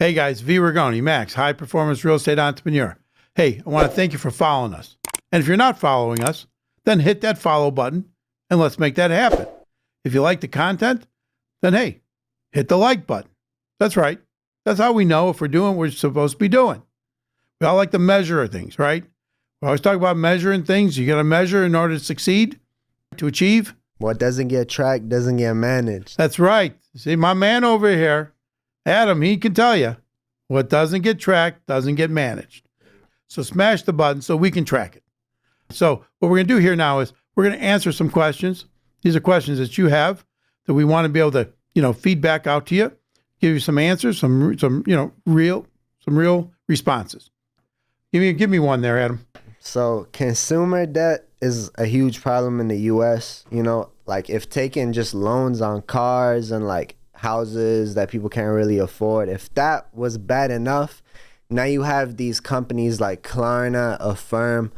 Hey guys, V. Rigoni, Max, high performance real estate entrepreneur. Hey, I want to thank you for following us. And if you're not following us, then hit that follow button and let's make that happen. If you like the content, then hey, hit the like button. That's right. That's how we know if we're doing what we're supposed to be doing. We all like to measure things, right? We always talk about measuring things. You got to measure in order to succeed, to achieve. What doesn't get tracked doesn't get managed. That's right. See, my man over here, Adam, he can tell you what doesn't get tracked doesn't get managed. So smash the button so we can track it. So what we're going to do here now is we're going to answer some questions. These are questions that you have that we want to be able to, feedback out to you, give you some answers, some real responses. Give me one there, Adam. So consumer debt is a huge problem in the U.S. Like if taking just loans on cars and like houses that people can't really afford, if that was bad enough, now you have these companies like Klarna, Affirm,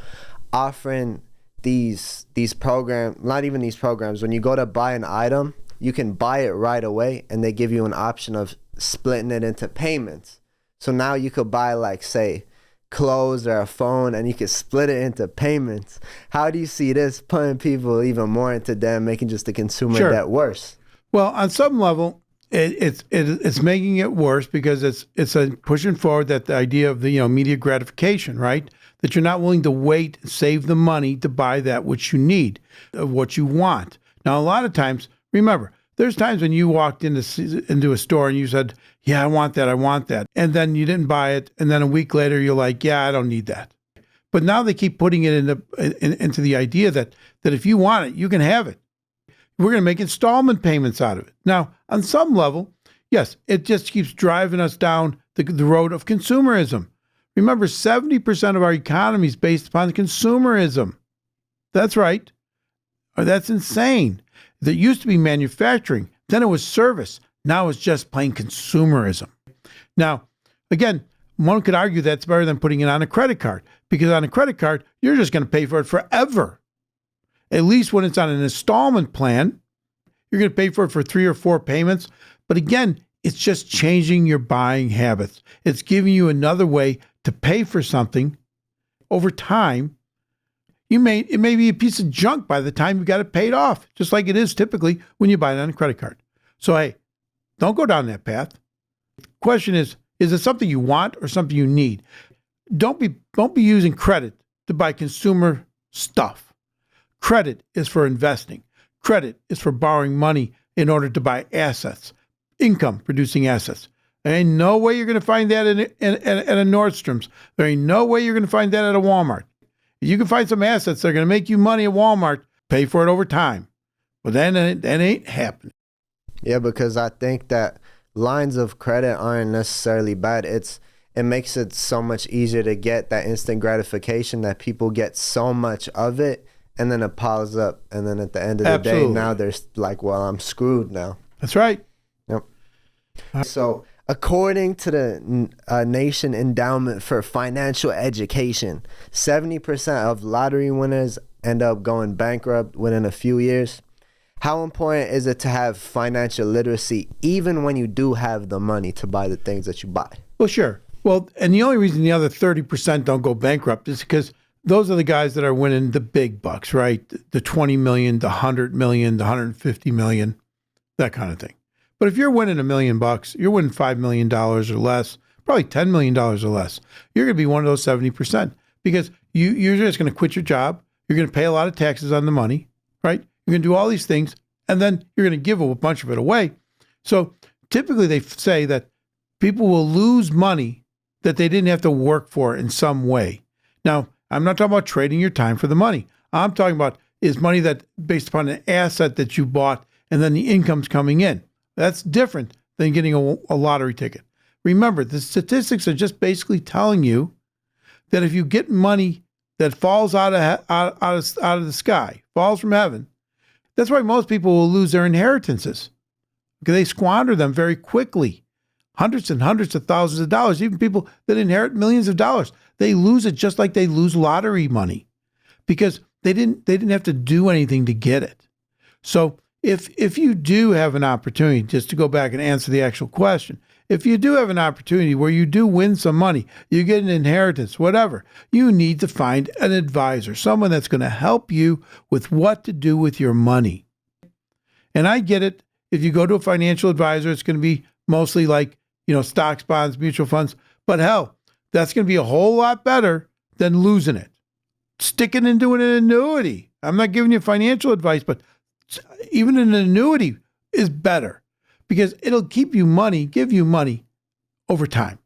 offering these programs, not even these programs. When you go to buy an item, you can buy it right away and they give you an option of splitting it into payments. So now you could buy like, say, clothes or a phone and you could split it into payments. How do you see this putting people even more into debt, making just the consumer debt worse? Well, on some level, it's making it worse because it's pushing forward that the idea of the immediate gratification, right? That you're not willing to wait, save the money to buy that which you need, what you want. Now, a lot of times, remember, there's times when you walked into a store and you said, "Yeah, I want that," and then you didn't buy it, and then a week later you're like, "Yeah, I don't need that." But now they keep putting it into the idea that if you want it, you can have it. We're going to make installment payments out of it. Now, on some level, yes, it just keeps driving us down the road of consumerism. Remember, 70% of our economy is based upon consumerism. That's right. That's insane. That used to be manufacturing. Then it was service. Now it's just plain consumerism. Now, again, one could argue that's better than putting it on a credit card, because on a credit card, you're just going to pay for it forever. At least when it's on an installment plan, you're going to pay for it for 3 or 4 payments. But again, it's just changing your buying habits. It's giving you another way to pay for something over time. It may be a piece of junk by the time you got it paid off, just like it is typically when you buy it on a credit card. So, hey, don't go down that path. The question is it something you want or something you need? Don't be using credit to buy consumer stuff. Credit is for investing. Credit is for borrowing money in order to buy assets, income-producing assets. There ain't no way you're going to find that at a Nordstrom's. There ain't no way you're going to find that at a Walmart. You can find some assets that are going to make you money at Walmart, pay for it over time. But then that ain't happening. Yeah, because I think that lines of credit aren't necessarily bad. It makes it so much easier to get that instant gratification that people get so much of it. And then it piles up. And then at the end of the day, now they're like, well, I'm screwed now. That's right. Yep. So according to the Nation Endowment for Financial Education, 70% of lottery winners end up going bankrupt within a few years. How important is it to have financial literacy even when you do have the money to buy the things that you buy? Well, sure. Well, and the only reason the other 30% don't go bankrupt is because those are the guys that are winning the big bucks, right? The 20 million, the 100 million, the 150 million, that kind of thing. But if you're winning $1 million, you're winning $5 million or less, probably $10 million or less, you're going to be one of those 70% because you're just going to quit your job. You're going to pay a lot of taxes on the money, right? You're going to do all these things, and then you're going to give a bunch of it away. So typically they say that people will lose money that they didn't have to work for in some way. Now, I'm not talking about trading your time for the money. I'm talking about is money that based upon an asset that you bought and then the income's coming in. That's different than getting a lottery ticket. Remember, the statistics are just basically telling you that if you get money that falls out of the sky, falls from heaven, that's why most people will lose their inheritances because they squander them very quickly. Hundreds and hundreds of thousands of dollars, even people that inherit millions of dollars, they lose it just like they lose lottery money because they didn't have to do anything to get it. So if you do have an opportunity, just to go back and answer the actual question, if you do have an opportunity where you do win some money, you get an inheritance, whatever, you need to find an advisor, someone that's going to help you with what to do with your money. And I get it. If you go to a financial advisor, it's going to be mostly like, stocks, bonds, mutual funds. But hell, that's going to be a whole lot better than losing it. Sticking into an annuity. I'm not giving you financial advice, but even an annuity is better because it'll give you money over time.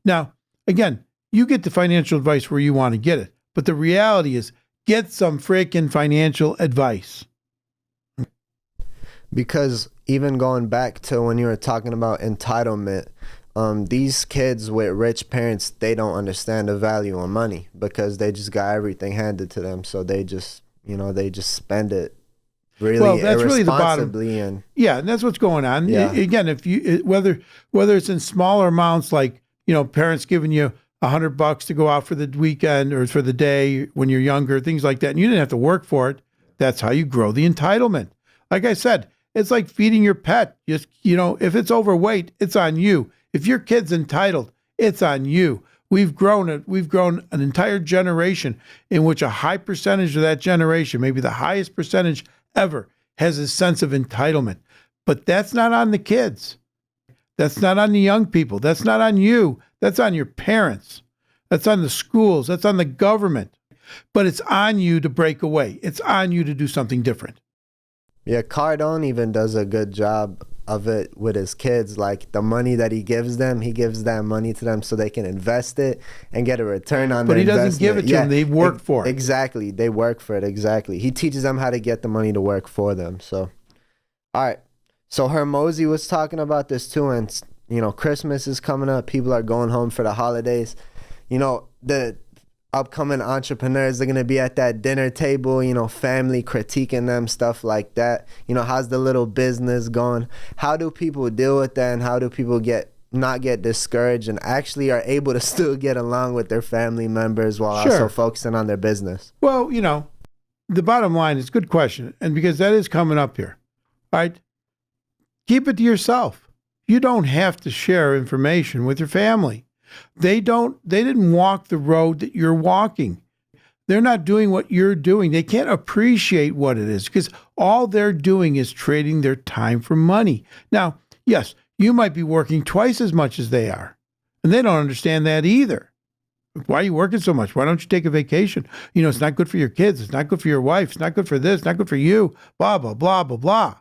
Now, again, you get the financial advice where you want to get it, but the reality is get some freaking financial advice. Because even going back to when you were talking about entitlement, these kids with rich parents, they don't understand the value of money because they just got everything handed to them. So they just, they just spend it really that's really the bottom. and that's what's going on. Yeah. Again, if you whether it's in smaller amounts, like parents giving you $100 to go out for the weekend or for the day when you're younger, things like that, and you didn't have to work for it. That's how you grow the entitlement. Like I said, it's like feeding your pet. Just if it's overweight, it's on you. If your kid's entitled, it's on you. We've grown an entire generation in which a high percentage of that generation, maybe the highest percentage ever, has a sense of entitlement. But that's not on the kids. That's not on the young people. That's not on you. That's on your parents. That's on the schools. That's on the government. But it's on you to break away. It's on you to do something different. Yeah, Cardone even does a good job of it with his kids. Like the money that he gives them, he gives that money to them so they can invest it and get a return on their investment. But he doesn't give it to them. They work for it. Exactly. They work for it. Exactly. He teaches them how to get the money to work for them. So, all right. So Hermosi was talking about this too. And, Christmas is coming up. People are going home for the holidays. The upcoming entrepreneurs, they're going to be at that dinner table, family critiquing them, stuff like that. How's the little business going? How do people deal with that, and how do people not get discouraged and actually are able to still get along with their family members while also focusing on their business? Well, the bottom line is, good question, and because that is coming up here, right? Keep it to yourself. You don't have to share information with your family. They didn't walk the road that you're walking. They're not doing what you're doing. They can't appreciate what it is because all they're doing is trading their time for money. Now, yes, you might be working twice as much as they are, and they don't understand that either. Why are you working so much? Why don't you take a vacation? It's not good for your kids. It's not good for your wife. It's not good for this. It's not good for you. Blah, blah, blah, blah, blah.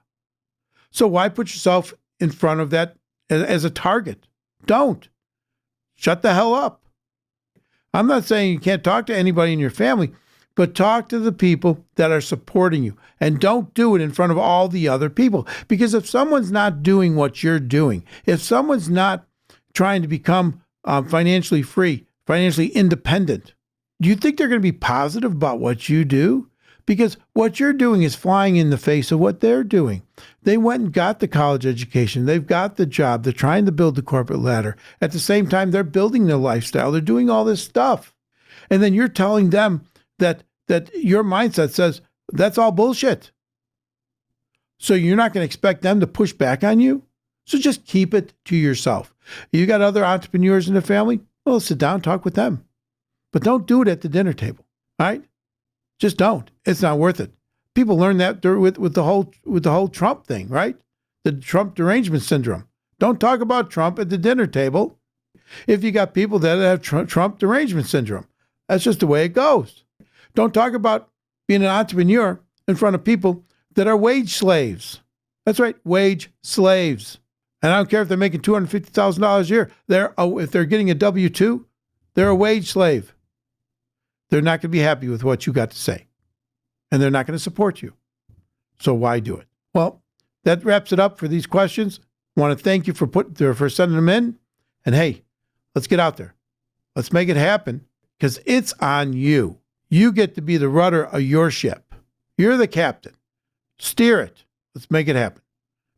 So why put yourself in front of that as a target? Don't. Shut the hell up. I'm not saying you can't talk to anybody in your family, but talk to the people that are supporting you. And don't do it in front of all the other people. Because if someone's not doing what you're doing, if someone's not trying to become financially free, financially independent, do you think they're going to be positive about what you do? Because what you're doing is flying in the face of what they're doing. They went and got the college education. They've got the job. They're trying to build the corporate ladder. At the same time, they're building their lifestyle. They're doing all this stuff. And then you're telling them that your mindset says, that's all bullshit. So you're not going to expect them to push back on you? So just keep it to yourself. You got other entrepreneurs in the family? Well, sit down, talk with them. But don't do it at the dinner table, all right? Just don't. It's not worth it. People learn that with the whole Trump thing, right? The Trump derangement syndrome. Don't talk about Trump at the dinner table if you got people that have Trump derangement syndrome. That's just the way it goes. Don't talk about being an entrepreneur in front of people that are wage slaves. That's right, wage slaves. And I don't care if they're making $250,000 a year. If they're getting a W-2, they're a wage slave. They're not going to be happy with what you got to say. And they're not going to support you. So why do it? Well, that wraps it up for these questions. I want to thank you for sending them in. And hey, let's get out there. Let's make it happen because it's on you. You get to be the rudder of your ship. You're the captain. Steer it. Let's make it happen.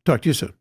Talk to you soon.